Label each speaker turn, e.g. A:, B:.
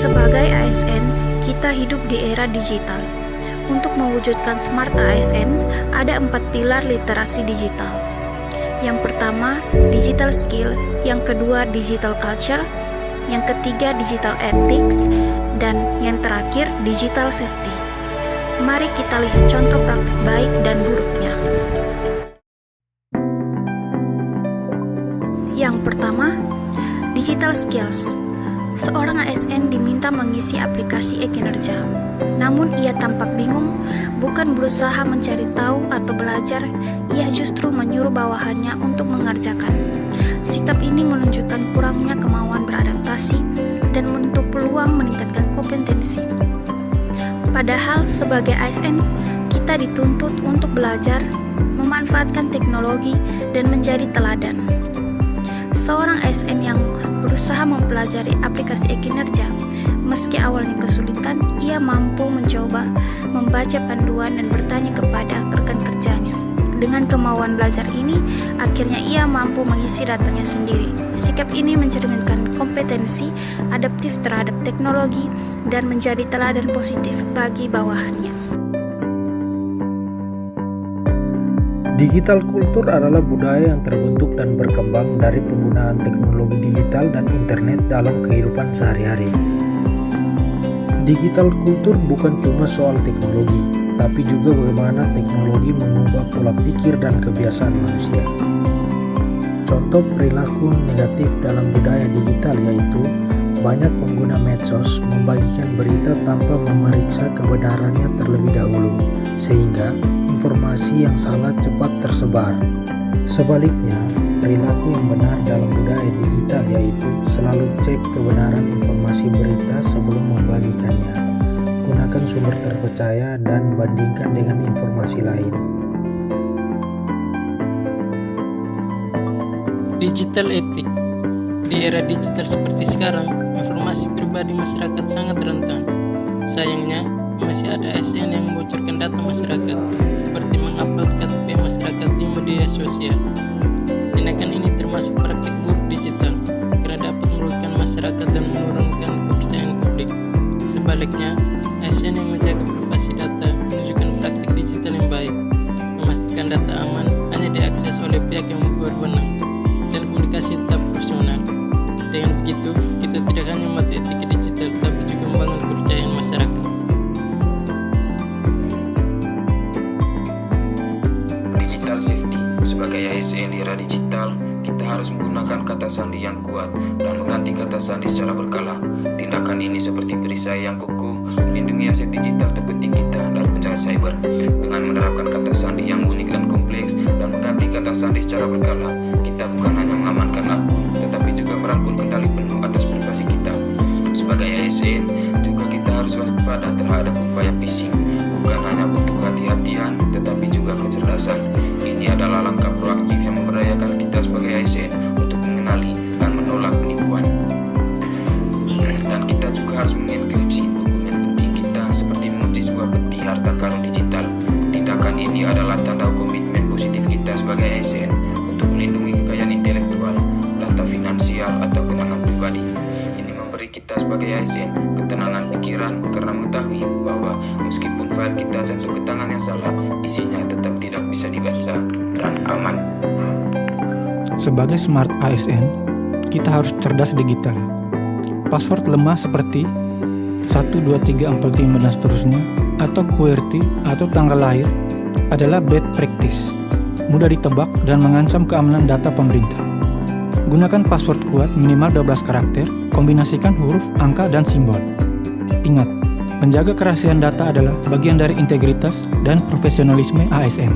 A: Sebagai ASN, kita hidup di era digital. Untuk mewujudkan smart ASN, ada 4 pilar literasi digital. Yang pertama, digital skill, yang kedua, digital culture, yang ketiga, digital ethics, dan yang terakhir, digital safety. Mari kita lihat contoh praktik baik dan buruknya. Yang pertama, digital skills. Seorang ASN diminta mengisi aplikasi e-kinerja. Namun ia tampak bingung, bukan berusaha mencari tahu atau belajar, ia justru menyuruh bawahannya untuk mengerjakan. Sikap ini menunjukkan kurangnya kemauan beradaptasi dan menutup peluang meningkatkan kompetensi. Padahal sebagai ASN, kita dituntut untuk belajar, memanfaatkan teknologi, dan menjadi teladan. Seorang ASN yang berusaha mempelajari aplikasi e-kinerja, meski awalnya kesulitan, ia mampu mencoba membaca panduan dan bertanya kepada rekan kerjanya. Dengan kemauan belajar ini, akhirnya ia mampu mengisi datanya sendiri. Sikap ini mencerminkan kompetensi adaptif terhadap teknologi dan menjadi teladan positif bagi bawahannya.
B: Digital kultur adalah budaya yang terbentuk dan berkembang dari penggunaan teknologi digital dan internet dalam kehidupan sehari-hari. Digital kultur bukan cuma soal teknologi, tapi juga bagaimana teknologi mengubah pola pikir dan kebiasaan manusia. Contoh perilaku negatif dalam budaya digital yaitu banyak pengguna medsos membagikan berita tanpa memeriksa kebenarannya terlebih dahulu, sehingga informasi yang salah cepat tersebar. Sebaliknya, perilaku yang benar dalam budaya digital yaitu selalu cek kebenaran informasi berita sebelum membagikannya. Gunakan sumber terpercaya dan bandingkan dengan informasi lain.
C: Digital etik. Di era digital seperti sekarang, informasi pribadi masyarakat sangat rentan. Sayangnya, masih ada ASN yang membocorkan data masyarakat, seperti mengupload KTP masyarakat di media sosial. Tindakan ini termasuk praktik buruk digital, karena dapat merugikan masyarakat dan menurunkan kepercayaan publik. Sebaliknya, ASN yang menjaga privasi data menunjukkan praktik digital yang baik, memastikan data aman hanya diakses oleh pihak yang berwenang, dan komunikasi tetap profesional. Dengan begitu, kita tidak hanya mematuhi etika digital, tapi juga membangun kepercayaan masyarakat.
D: Digital safety. Sebagai ASN di era digital, kita harus menggunakan kata sandi yang kuat dan mengganti kata sandi secara berkala. Tindakan ini seperti perisai yang kokoh, melindungi aset digital terpenting kita dari penjahat cyber. Dengan menerapkan kata sandi yang unik dan kompleks dan mengganti kata sandi secara berkala, kita bukan hanya mengamankan akun, tetapi juga merangkul kendali penuh atas privasi kita. Sebagai ASN, juga kita harus waspada terhadap upaya phishing. Bukan hanya butuh hati-hatian, tetapi juga kecerdasan. Ini adalah langkah proaktif yang memberdayakan kita sebagai ASN untuk mengenali dan menolak penipuan. Dan kita juga harus mengenkripsi dokumen penting kita seperti mengunci sebuah peti harta karun digital. Tindakan ini adalah tanda komitmen positif kita sebagai ASN untuk melindungi kekayaan intelektual, data finansial, atau kenangan pribadi. Ini memberi kita sebagai ASN ketenangan pikiran karena mengetahui bahwa meskipun file kita jatuh ke tangan yang salah, isinya tetap tidak bisa dibaca dan aman.
E: Sebagai smart ASN, kita harus cerdas digital. Password lemah seperti 1, 2, 3, 4, 5, dan seterusnya, atau QWERTY atau tanggal lahir adalah bad practice, mudah ditebak dan mengancam keamanan data pemerintah. Gunakan password kuat minimal 12 karakter, kombinasikan huruf, angka, dan simbol. Ingat, menjaga kerahasiaan data adalah bagian dari integritas dan profesionalisme ASN.